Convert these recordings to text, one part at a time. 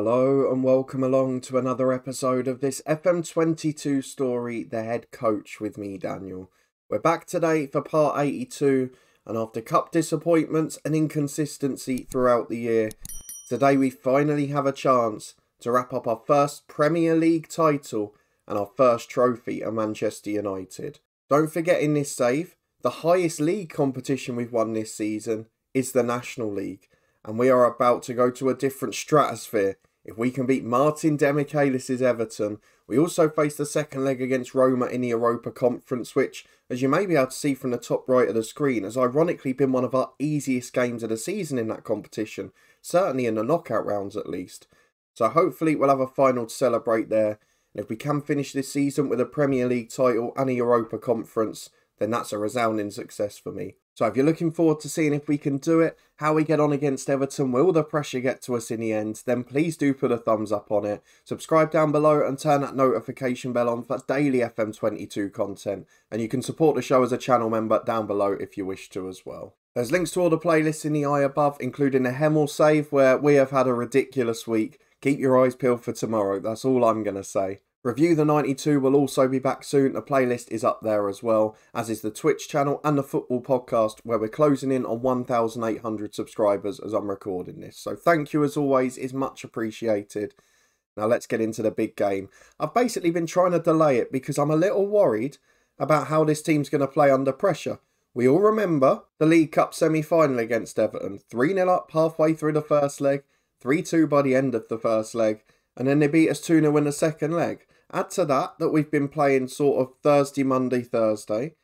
Hello and welcome along to another episode of this FM22 story, The Head Coach, with me, Daniel. We're back today for part 82, and after cup disappointments and inconsistency throughout the year, today we finally have a chance to wrap up our first Premier League title and our first trophy at Manchester United. Don't forget in this save, the highest league competition we've won this season is the National League, and we are about to go to a different stratosphere. If we can beat Martin Demichelis's Everton, we also face the second leg against Roma in the Europa Conference, which, as you may be able to see from the top right of the screen, has ironically been one of our easiest games of the season in that competition, certainly in the knockout rounds at least. So hopefully we'll have a final to celebrate there, and if we can finish this season with a Premier League title and a Europa Conference, then that's a resounding success for me. So if you're looking forward to seeing if we can do it, how we get on against Everton, will the pressure get to us in the end, then please do put a thumbs up on it. Subscribe down below and turn that notification bell on for daily FM22 content. And you can support the show as a channel member down below if you wish to as well. There's links to all the playlists in the eye above, including the Hemel save where we have had a ridiculous week. Keep your eyes peeled for tomorrow, that's all I'm going to say. Review the 92 will also be back soon. The playlist is up there as well, as is the Twitch channel and the football podcast, where we're closing in on 1,800 subscribers as I'm recording this. So thank you as always, is much appreciated. Now let's get into the big game. I've basically been trying to delay it because I'm a little worried about how this team's going to play under pressure. We all remember the League Cup semi-final against Everton. 3-0 up halfway through the first leg, 3-2 by the end of the first leg, and then they beat us 2-0 in the second leg. Add to that we've been playing sort of Thursday, Monday, Thursday.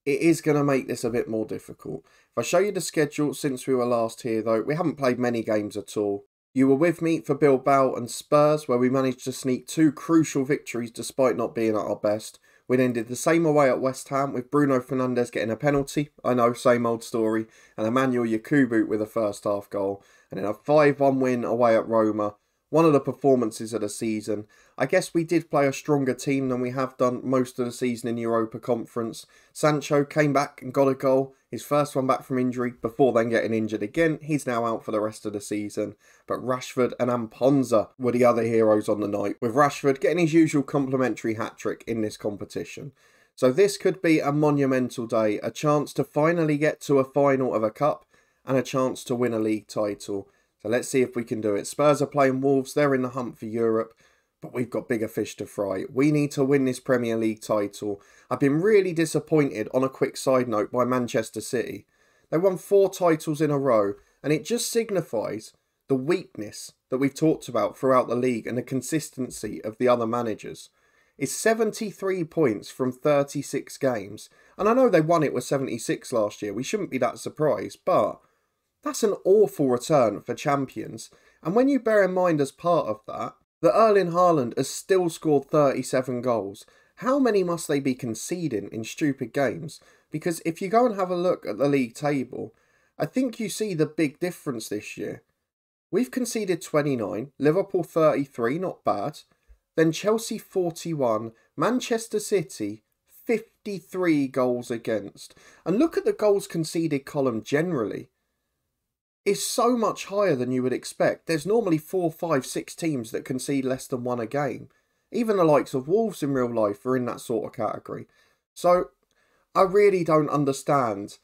It is going to make this a bit more difficult. If I show you the schedule since we were last here though, we haven't played many games at all. You were with me for Bilbao and Spurs, where we managed to sneak 2 crucial victories despite not being at our best. We then did the same away at West Ham with Bruno Fernandes getting a penalty. I know, same old story. And Emmanuel Yakubu with a first half goal. And then a 5-1 win away at Roma. One of the performances of the season. I guess we did play a stronger team than we have done most of the season in the Europa Conference. Sancho came back and got a goal, his first one back from injury, before then getting injured again. He's now out for the rest of the season. But Rashford and Amponza were the other heroes on the night, with Rashford getting his usual complimentary hat-trick in this competition. So this could be a monumental day, a chance to finally get to a final of a cup, and a chance to win a league title. So let's see if we can do it. Spurs are playing Wolves. They're in the hunt for Europe. But we've got bigger fish to fry. We need to win this Premier League title. I've been really disappointed, on a quick side note, by Manchester City. They won 4 titles in a row. And it just signifies the weakness that we've talked about throughout the league and the consistency of the other managers. It's 73 points from 36 games. And I know they won it with 76 last year. We shouldn't be that surprised. But that's an awful return for champions. And when you bear in mind as part of that Erling Haaland has still scored 37 goals, how many must they be conceding in stupid games? Because if you go and have a look at the league table, I think you see the big difference this year. We've conceded 29, Liverpool 33, not bad. Then Chelsea 41, Manchester City 53 goals against. And look at the goals conceded column generally. Is so much higher than you would expect. There's normally 4, 5, 6 teams that concede less than 1 a game. Even the likes of Wolves in real life are in that sort of category. So I really don't understand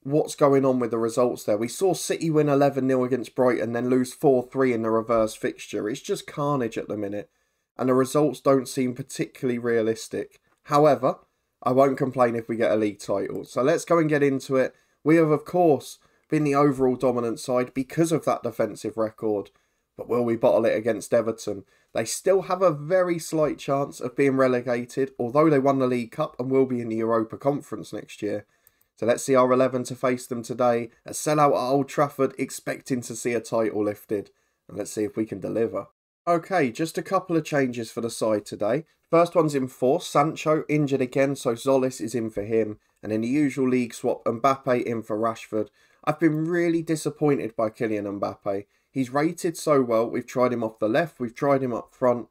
what's going on with the results there. We saw City win 11-0 against Brighton, then lose 4-3 in the reverse fixture. It's just carnage at the minute, and the results don't seem particularly realistic. However, I won't complain if we get a league title. So let's go and get into it. We have, of course, been the overall dominant side because of that defensive record. But will we bottle it against Everton? They still have a very slight chance of being relegated, although they won the League Cup and will be in the Europa Conference next year. So let's see our 11 to face them today. A sellout at Old Trafford, expecting to see a title lifted. And let's see if we can deliver. Okay, just a couple of changes for the side today. First one's in force. Sancho injured again, so Zolis is in for him. And in the usual league swap, Mbappe in for Rashford. I've been really disappointed by Kylian Mbappe. He's rated so well. We've tried him off the left. We've tried him up front.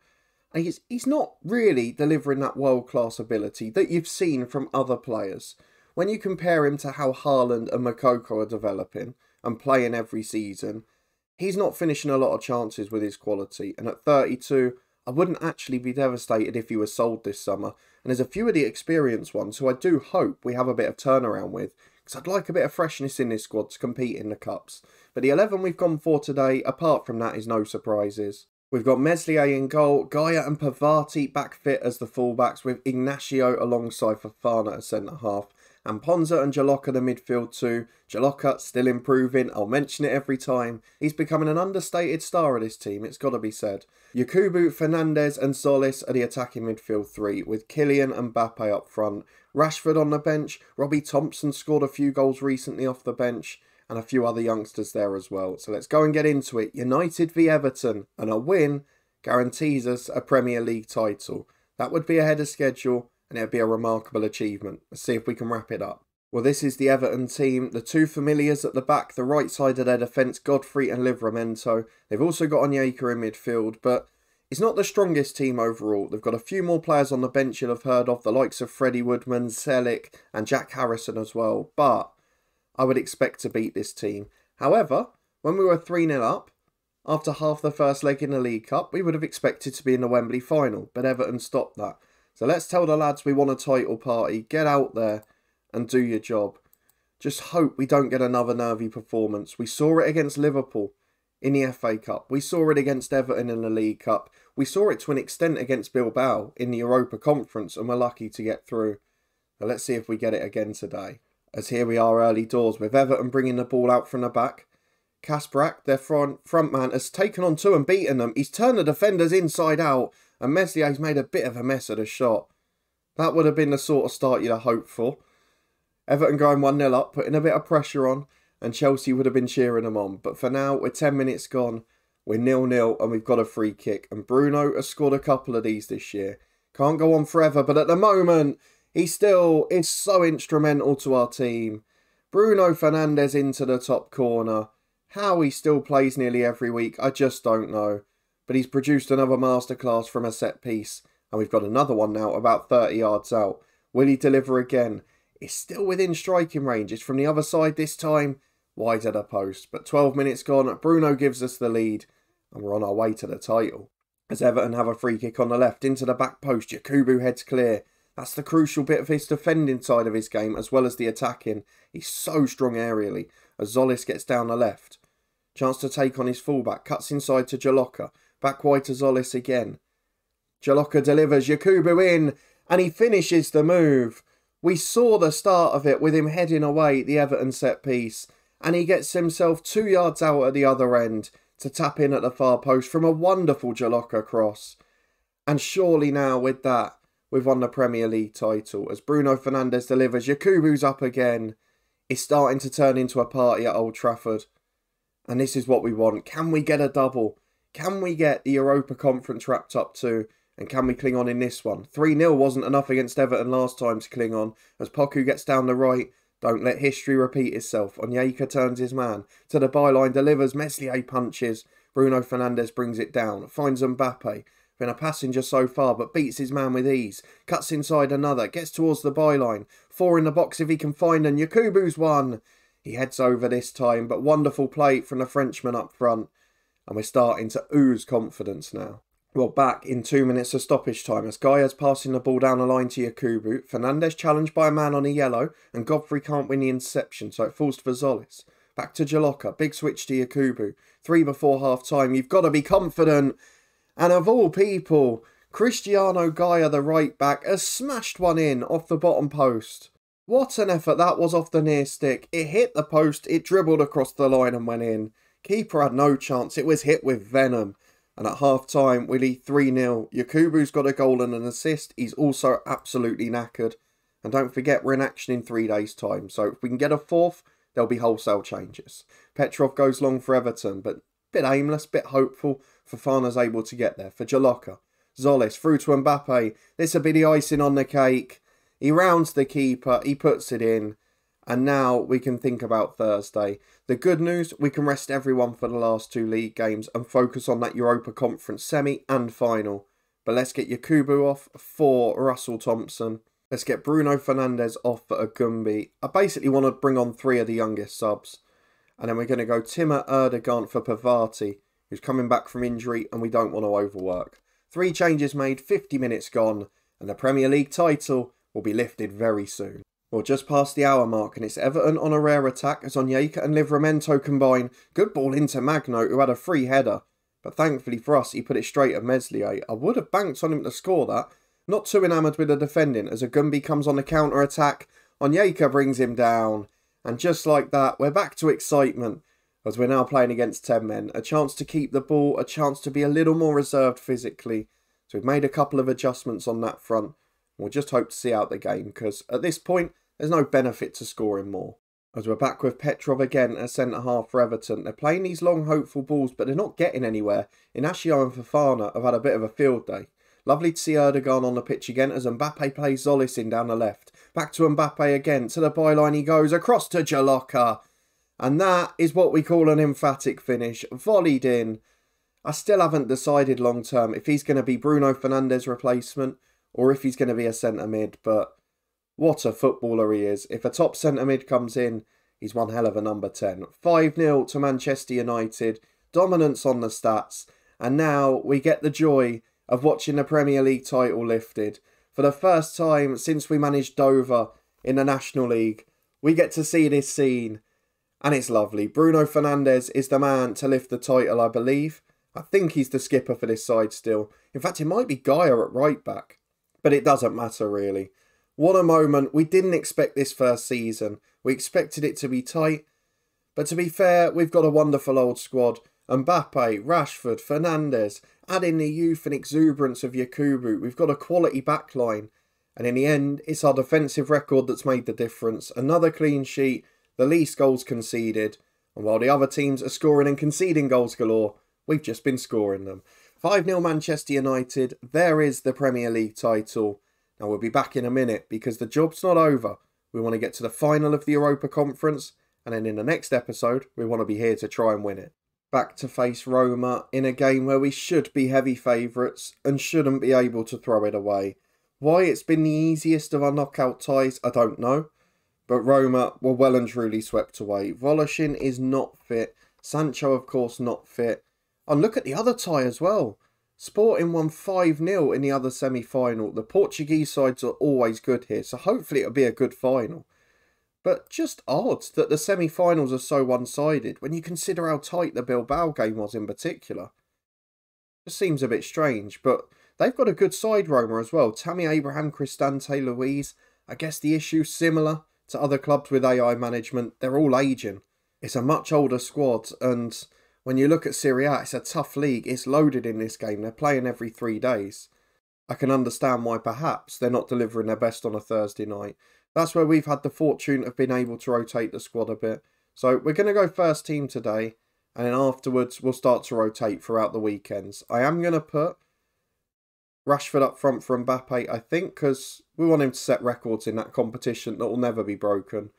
And he's not really delivering that world-class ability that you've seen from other players. When you compare him to how Haaland and Moukoko are developing and playing every season, He's not finishing a lot of chances with his quality, and at 32, I wouldn't actually be devastated if he was sold this summer, and there's a few of the experienced ones who I do hope we have a bit of turnaround with, because I'd like a bit of freshness in this squad to compete in the Cups. But the 11 we've gone for today, apart from that, is no surprises. We've got Meslier in goal, Gaia and Pavati back fit as the fullbacks, with Ignacio alongside Fofana as centre-half, and Ponza and Jaloka the midfield too. Jaloka still improving, I'll mention it every time. He's becoming an understated star of this team, it's got to be said. Yakubu, Fernandez and Solis are the attacking midfield three, with Kylian and Mbappe up front. Rashford on the bench, Robbie Thompson scored a few goals recently off the bench, and a few other youngsters there as well. So let's go and get into it. United v Everton, and a win guarantees us a Premier League title. That would be ahead of schedule, and it would be a remarkable achievement. Let's see if we can wrap it up. Well, this is the Everton team. The two familiars at the back, the right side of their defence, Godfrey and Livramento. They've also got Onyeka in midfield, but it's not the strongest team overall. They've got a few more players on the bench you'll have heard of, the likes of Freddie Woodman, Selic and Jack Harrison as well, but I would expect to beat this team. However, when we were 3-0 up, after half the first leg in the League Cup, we would have expected to be in the Wembley final, but Everton stopped that. So let's tell the lads we want a title party, get out there and do your job. Just hope we don't get another nervy performance. We saw it against Liverpool in the FA Cup. We saw it against Everton in the League Cup. We saw it to an extent against Bilbao in the Europa Conference, and we're lucky to get through. So let's see if we get it again today. As here we are early doors with Everton bringing the ball out from the back. Kasprak, their front man, has taken on two and beaten them. He's turned the defenders inside out, and Meslier's made a bit of a mess of the shot. That would have been the sort of start you'd have hoped for. Everton going 1-0 up, putting a bit of pressure on, and Chelsea would have been cheering them on. But for now, we're 10 minutes gone, we're 0-0, and we've got a free kick. And Bruno has scored a couple of these this year. Can't go on forever, but at the moment, he still is so instrumental to our team. Bruno Fernandes into the top corner. How he still plays nearly every week, I just don't know. But he's produced another masterclass from a set piece. And we've got another one now about 30 yards out. Will he deliver again? It's still within striking range. It's from the other side this time. Wide at the post. But 12 minutes gone, Bruno gives us the lead. And we're on our way to the title. As Everton have a free kick on the left into the back post, Yakubu heads clear. That's the crucial bit of his defending side of his game as well as the attacking. He's so strong aerially as Zolis gets down the left. Chance to take on his fullback. Cuts inside to Jaloka. Back wide to Zolis again. Jaloka delivers. Yakubu in. And he finishes the move. We saw the start of it with him heading away the Everton set piece. And he gets himself 2 yards out at the other end to tap in at the far post from a wonderful Jaloka cross. And surely now with that, we've won the Premier League title. As Bruno Fernandes delivers, Yakubu's up again. It's starting to turn into a party at Old Trafford. And this is what we want. Can we get a double? Can we get the Europa Conference wrapped up too? And can we cling on in this one? 3-0 wasn't enough against Everton last time to cling on. As Poku gets down the right, don't let history repeat itself. Onyeka turns his man. To the byline, delivers. Meslier punches. Bruno Fernandes brings it down. Finds Mbappe. Been a passenger so far, but beats his man with ease. Cuts inside another. Gets towards the byline. 4 in the box if he can find them. Yakubu's one. He heads over this time, but wonderful play from the Frenchman up front. And we're starting to ooze confidence now. Well, back in 2 minutes of stoppage time as Gaia's passing the ball down the line to Yakubu. Fernandes challenged by a man on a yellow, and Godfrey can't win the interception, so it falls to Zolis. Back to Jaloka. Big switch to Yakubu. 3 before half time. You've got to be confident. And of all people, Cristiano Gaia, the right back, has smashed one in off the bottom post. What an effort that was off the near stick. It hit the post, it dribbled across the line and went in. Keeper had no chance, it was hit with venom. And at half time, we lead 3-0. Yakubu's got a goal and an assist. He's also absolutely knackered. And don't forget, we're in action in 3 days' time. So if we can get a fourth, there'll be wholesale changes. Petrov goes long for Everton, but bit aimless, bit hopeful. Fofana's able to get there for Jaloka. Zolis through to Mbappe. This will be the icing on the cake. He rounds the keeper. He puts it in. And now we can think about Thursday. The good news, we can rest everyone for the last 2 league games and focus on that Europa Conference semi and final. But let's get Yakubu off for Russell Thompson. Let's get Bruno Fernandes off for Agumbi. I basically want to bring on 3 of the youngest subs. And then we're going to go Timur Erdogan for Pavati, who's coming back from injury and we don't want to overwork. 3 changes made, 50 minutes gone, and the Premier League title will be lifted very soon. We're just past the hour mark and it's Everton on a rare attack as Onyeka and Livramento combine. Good ball into Magno, who had a free header. But thankfully for us, he put it straight at Meslier. I would have banked on him to score that. Not too enamoured with the defending as Agumbi comes on the counter-attack. Onyeka brings him down. And just like that, we're back to excitement as we're now playing against 10 men. A chance to keep the ball, a chance to be a little more reserved physically. So we've made a couple of adjustments on that front. We'll just hope to see out the game because at this point, there's no benefit to scoring more. As we're back with Petrov again as centre-half for Everton. They're playing these long, hopeful balls, but they're not getting anywhere. Inacio and Fofana have had a bit of a field day. Lovely to see Erdogan on the pitch again as Mbappe plays Zolis in down the left. Back to Mbappe again. To the byline he goes. Across to Jaloka. And that is what we call an emphatic finish. Volleyed in. I still haven't decided long term if he's going to be Bruno Fernandes' replacement or if he's going to be a centre mid, but what a footballer he is. If a top centre mid comes in, he's one hell of a number 10. 5-0 to Manchester United. Dominance on the stats. And now we get the joy of watching the Premier League title lifted. For the first time since we managed Dover in the National League, we get to see this scene. And it's lovely. Bruno Fernandes is the man to lift the title, I believe. I think he's the skipper for this side still. In fact, it might be Gaia at right back. But it doesn't matter really. What a moment. We didn't expect this first season. We expected it to be tight. But to be fair, we've got a wonderful old squad. Mbappe, Rashford, Fernandes. Add in the youth and exuberance of Yakubu. We've got a quality backline. And in the end, it's our defensive record that's made the difference. Another clean sheet. The least goals conceded. And while the other teams are scoring and conceding goals galore, we've just been scoring them. 5-0 Manchester United. There is the Premier League title. Now we'll be back in a minute because the job's not over. We want to get to the final of the Europa Conference. And then in the next episode, we want to be here to try and win it. Back to face Roma in a game where we should be heavy favourites and shouldn't be able to throw it away. Why it's been the easiest of our knockout ties, I don't know. But Roma were well and truly swept away. Voloshin is not fit. Sancho, of course, not fit. And look at the other tie as well. Sporting won 5-0 in the other semi-final. The Portuguese sides are always good here, so hopefully it'll be a good final. But just odd that the semi-finals are so one-sided when you consider how tight the Bilbao game was in particular. It seems a bit strange, but they've got a good side, Roma, as well. Tammy Abraham, Cristante, Luiz. I guess the issue's similar to other clubs with AI management. They're all aging. It's a much older squad, and when you look at Serie A, it's a tough league. It's loaded in this game. They're playing every 3 days. I can understand why perhaps they're not delivering their best on a Thursday night. That's where we've had the fortune of being able to rotate the squad a bit. So we're going to go first team today, and then afterwards we'll start to rotate throughout the weekends. I am going to put Rashford up front for Mbappe, I think, because we want him to set records in that competition that will never be broken.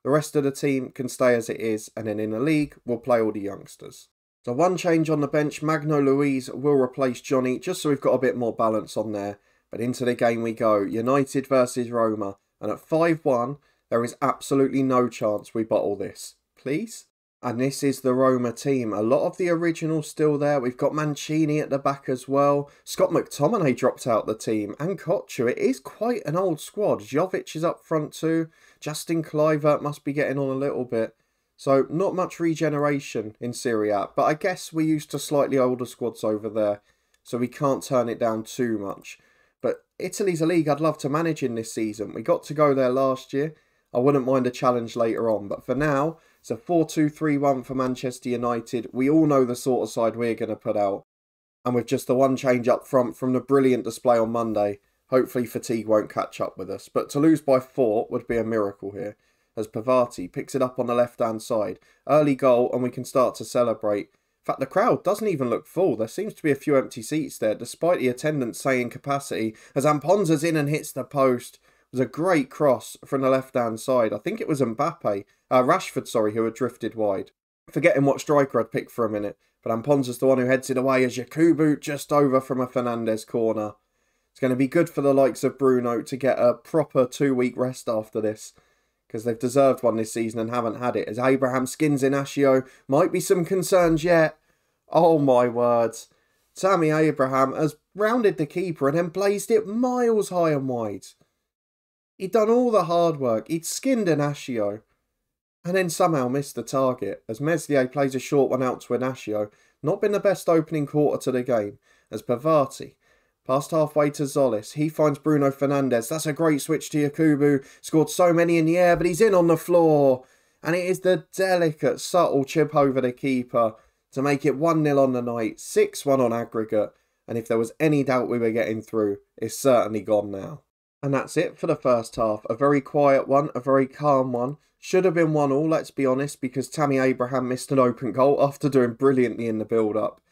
The rest of the team can stay as it is, and then in the league, we'll play all the youngsters. So one change on the bench, Magno Luiz will replace Johnny, just so we've got a bit more balance on there. But into the game we go, United versus Roma, and at 5-1, there is absolutely no chance we bottle this. Please? And this is the Roma team. A lot of the originals still there. We've got Mancini at the back as well. Scott McTominay dropped out the team. And Kochu. It is quite an old squad. Jovic is up front too. Justin Kluivert must be getting on a little bit. So not much regeneration in Serie A. But I guess we're used to slightly older squads over there. So we can't turn it down too much. But Italy's a league I'd love to manage in this season. We got to go there last year. I wouldn't mind a challenge later on. But for now, it's a 4-2-3-1 for Manchester United. We all know the sort of side we're going to put out. And with just the one change up front from the brilliant display on Monday, hopefully fatigue won't catch up with us. But to lose by 4 would be a miracle here, as Pavati picks it up on the left-hand side. Early goal and we can start to celebrate. In fact, the crowd doesn't even look full. There seems to be a few empty seats there, despite the attendance saying capacity, as Amponza's in and hits the post. It was a great cross from the left-hand side. I think it was Rashford, who had drifted wide. Forgetting what striker I'd picked for a minute, but Amponza's the one who heads it away as Yakubu just over from a Fernandes corner. It's going to be good for the likes of Bruno to get a proper 2-week rest after this, because they've deserved one this season and haven't had it. As Abraham skins Inacio, might be some concerns yet. Oh my words. Tammy Abraham has rounded the keeper and then blazed it miles high and wide. He'd done all the hard work. He'd skinned Inacio and then somehow missed the target as Meslier plays a short one out to Inacio. Not been the best opening quarter to the game as Pavati past halfway to Zolis. He finds Bruno Fernandes. That's a great switch to Yakubu. Scored so many in the air, but he's in on the floor. And it is the delicate, subtle chip over the keeper to make it 1-0 on the night, 6-1 on aggregate. And if there was any doubt we were getting through, it's certainly gone now. And that's it for the first half. A very quiet one, a very calm one. Should have been 1-1, let's be honest, because Tammy Abraham missed an open goal after doing brilliantly in the build-up.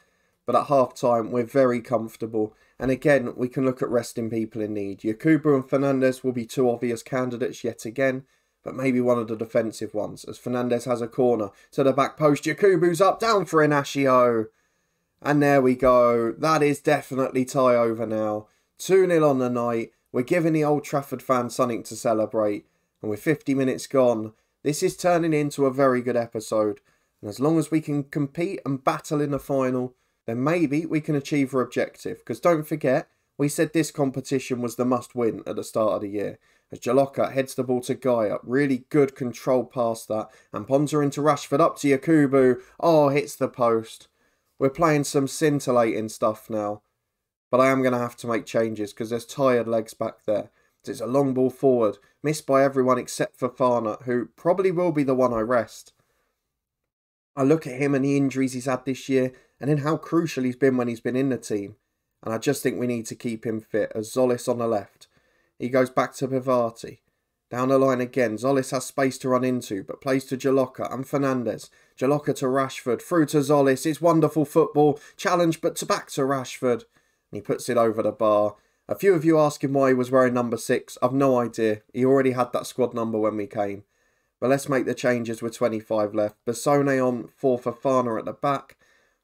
But at half-time, we're very comfortable. And again, we can look at resting people in need. Yakubu and Fernandes will be two obvious candidates yet again, but maybe one of the defensive ones, as Fernandes has a corner to the back post. Yakubu's up, down for Inacio. And there we go. That is definitely tie over now. 2-0 on the night. We're giving the Old Trafford fans something to celebrate. And with 50 minutes gone, this is turning into a very good episode. And as long as we can compete and battle in the final, then maybe we can achieve our objective. Because don't forget, we said this competition was the must-win at the start of the year. As Jaloka heads the ball to Gaia, really good control past that. And Ponza into Rashford, up to Yakubu. Oh, hits the post. We're playing some scintillating stuff now. But I am going to have to make changes because there's tired legs back there. It's a long ball forward, missed by everyone except for Farner, who probably will be the one I rest. I look at him and the injuries he's had this year, and then how crucial he's been when he's been in the team. And I just think we need to keep him fit, as Zolis on the left. He goes back to Pavati. Down the line again, Zolis has space to run into, but plays to Jaloka and Fernandes. Jaloka to Rashford, through to Zolis. It's wonderful football. Challenge, but back to Rashford. And he puts it over the bar. A few of you asking why he was wearing number 6. I've no idea. He already had that squad number when we came. But let's make the changes with 25 left. Bassone on for Fofana at the back.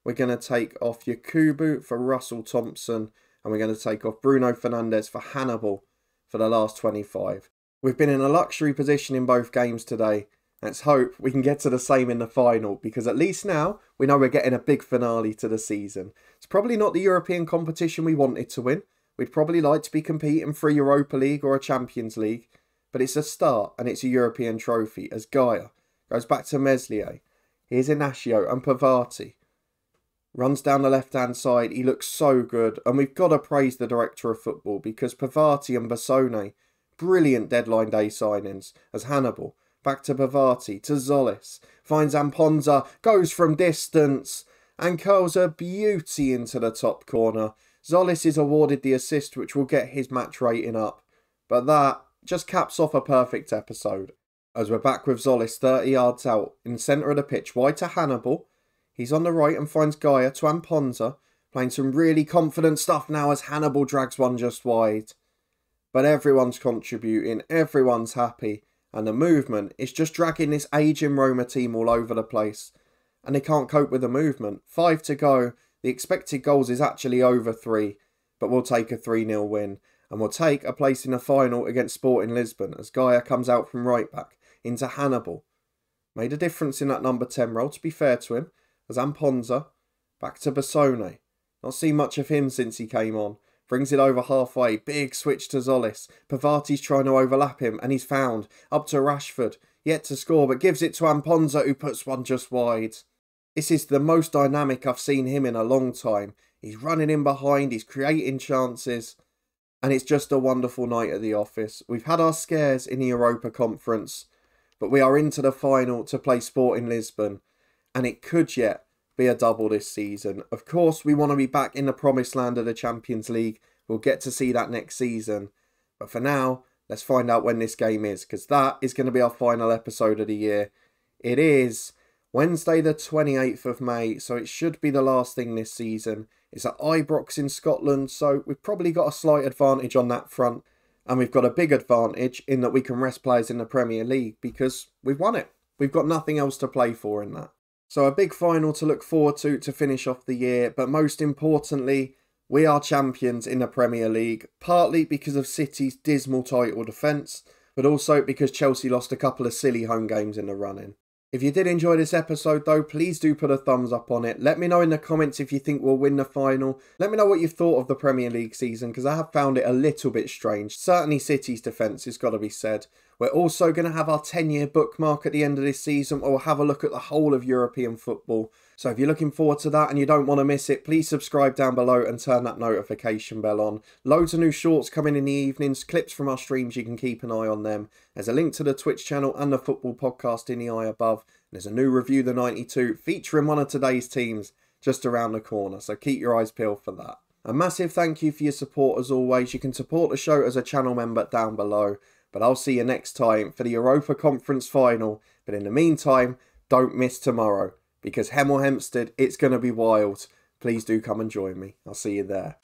We're going to take off Yakubu for Russell Thompson. And we're going to take off Bruno Fernandes for Hannibal for the last 25. We've been in a luxury position in both games today. Let's hope we can get to the same in the final, because at least now we know we're getting a big finale to the season. It's probably not the European competition we wanted to win. We'd probably like to be competing for a Europa League or a Champions League, but it's a start and it's a European trophy as Gaia goes back to Meslier. Here's Inacio and Pavati. Runs down the left-hand side. He looks so good, and we've got to praise the director of football because Pavati and Bassone, brilliant deadline day signings as Hannibal. Back to Pavati, to Zolis, finds Amponza, goes from distance and curls a beauty into the top corner. Zolis is awarded the assist, which will get his match rating up. But that just caps off a perfect episode. As we're back with Zolis 30 yards out in the centre of the pitch, wide to Hannibal. He's on the right and finds Gaia to Amponza, playing some really confident stuff now as Hannibal drags one just wide. But everyone's contributing, everyone's happy. And the movement is just dragging this aging Roma team all over the place. And they can't cope with the movement. 5 to go. The expected goals is actually over 3. But we'll take a 3-0 win. And we'll take a place in the final against Sporting Lisbon as Gaia comes out from right back into Hannibal. Made a difference in that number 10 role, to be fair to him. As Amponza. Back to Bassone. Not seen much of him since he came on. Brings it over halfway. Big switch to Zolis. Pavati's trying to overlap him and he's found. Up to Rashford. Yet to score, but gives it to Amponza, who puts one just wide. This is the most dynamic I've seen him in a long time. He's running in behind. He's creating chances. And it's just a wonderful night at the office. We've had our scares in the Europa Conference. But we are into the final to play Sporting Lisbon. And it could yet be a double this season. Of course, we want to be back in the promised land of the Champions League. We'll get to see that next season. But for now, let's find out when this game is, because that is going to be our final episode of the year. It is Wednesday the 28th of May, so it should be the last thing this season. It's at Ibrox in Scotland, so we've probably got a slight advantage on that front. And we've got a big advantage in that we can rest players in the Premier League because we've won it. We've got nothing else to play for in that. So a big final to look forward to finish off the year, but most importantly, we are champions in the Premier League, partly because of City's dismal title defence, but also because Chelsea lost a couple of silly home games in the run-in. If you did enjoy this episode though, please do put a thumbs up on it. Let me know in the comments if you think we'll win the final. Let me know what you've thought of the Premier League season, because I have found it a little bit strange. Certainly City's defence has got to be said. We're also going to have our 10-year bookmark at the end of this season, or we'll have a look at the whole of European football. So if you're looking forward to that and you don't want to miss it, please subscribe down below and turn that notification bell on. Loads of new shorts coming in the evenings, clips from our streams, you can keep an eye on them. There's a link to the Twitch channel and the football podcast in the eye above. There's a new review, the 92, featuring one of today's teams just around the corner, so keep your eyes peeled for that. A massive thank you for your support as always. You can support the show as a channel member down below, but I'll see you next time for the Europa Conference final. But in the meantime, don't miss tomorrow, because Hemel Hempstead, it's going to be wild. Please do come and join me. I'll see you there.